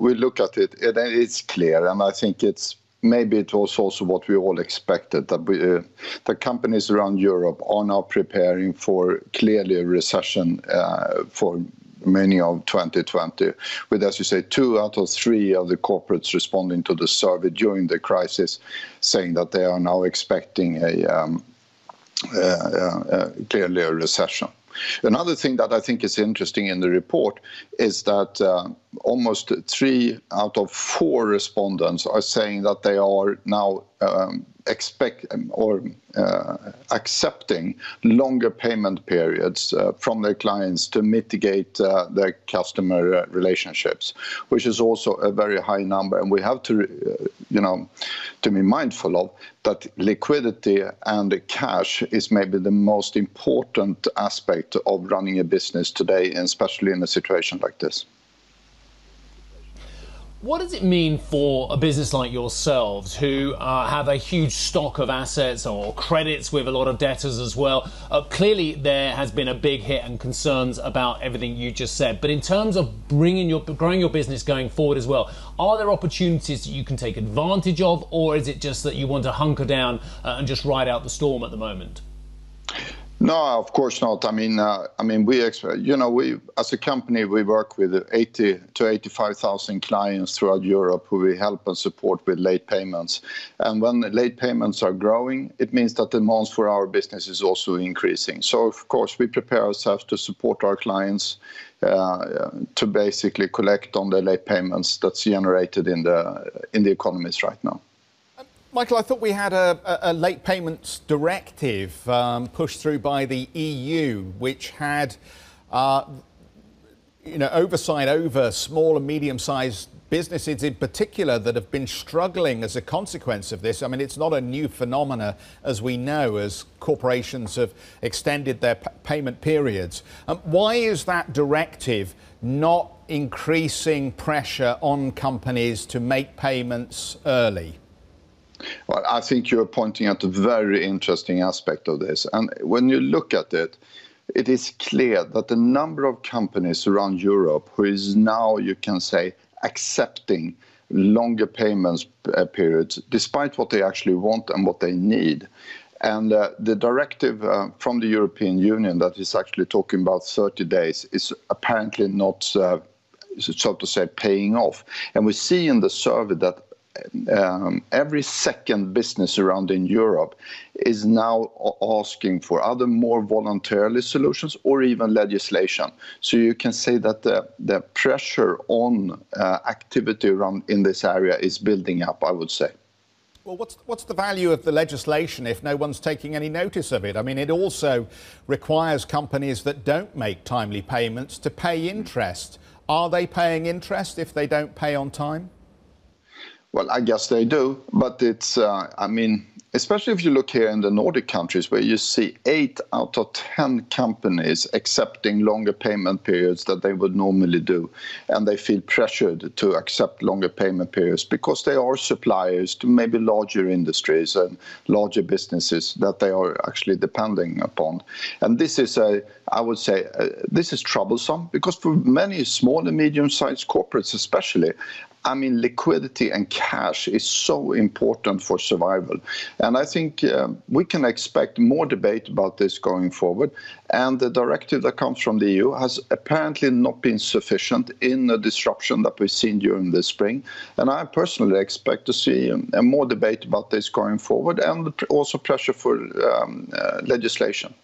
we look at it, it's clear, and I think maybe it was also what we all expected, that the companies around Europe are now preparing for clearly a recession for many of 2020, with, as you say, 2 out of 3 of the corporates responding to the survey during the crisis saying that they are now expecting clearly a recession. Another thing that I think is interesting in the report is that almost 3 out of 4 respondents are saying that they are now accepting longer payment periods from their clients to mitigate their customer relationships, which is also a very high number. And we have to, to be mindful of that liquidity and cash is maybe the most important aspect of running a business today, and especially in a situation like this. What does it mean for a business like yourselves, who have a huge stock of assets or credits with a lot of debtors as well? Clearly, there has been a big hit and concerns about everything you just said. But in terms of growing your business going forward as well, are there opportunities that you can take advantage of, or is it just that you want to hunker down and just ride out the storm at the moment? No, of course not. I mean, we as a company, we work with 80 to 85,000 clients throughout Europe who we help and support with late payments. And when late payments are growing, it means that demands for our business is also increasing. So, of course, we prepare ourselves to support our clients to basically collect on the late payments that's generated in the economies right now. Mikael, I thought we had a late payments directive pushed through by the EU, which had oversight over small and medium-sized businesses in particular that have been struggling as a consequence of this. I mean, it's not a new phenomena, as we know, as corporations have extended their payment periods. Why is that directive not increasing pressure on companies to make payments early? Well, I think you're pointing at a very interesting aspect of this. And when you look at it, it is clear that the number of companies around Europe who is now, you can say, accepting longer payments periods, despite what they actually want and what they need. And the directive from the European Union that is actually talking about 30 days is apparently not, so to say, paying off. And we see in the survey that every second business around in Europe is now asking for other more voluntarily solutions or even legislation. So you can say that the pressure on activity around in this area is building up, I would say. Well, what's the value of the legislation if no one's taking any notice of it? I mean, it also requires companies that don't make timely payments to pay interest. Are they paying interest if they don't pay on time? Well, I guess they do, but it's, especially if you look here in the Nordic countries where you see 8 out of 10 companies accepting longer payment periods that they would normally do. And they feel pressured to accept longer payment periods because they are suppliers to maybe larger industries and larger businesses that they are actually depending upon. And this is I would say, this is troublesome because for many small and medium-sized corporates especially, liquidity and cash is so important for survival. And I think we can expect more debate about this going forward. And the directive that comes from the EU has apparently not been sufficient in the disruption that we've seen during the spring. And I personally expect to see more debate about this going forward and also pressure for legislation.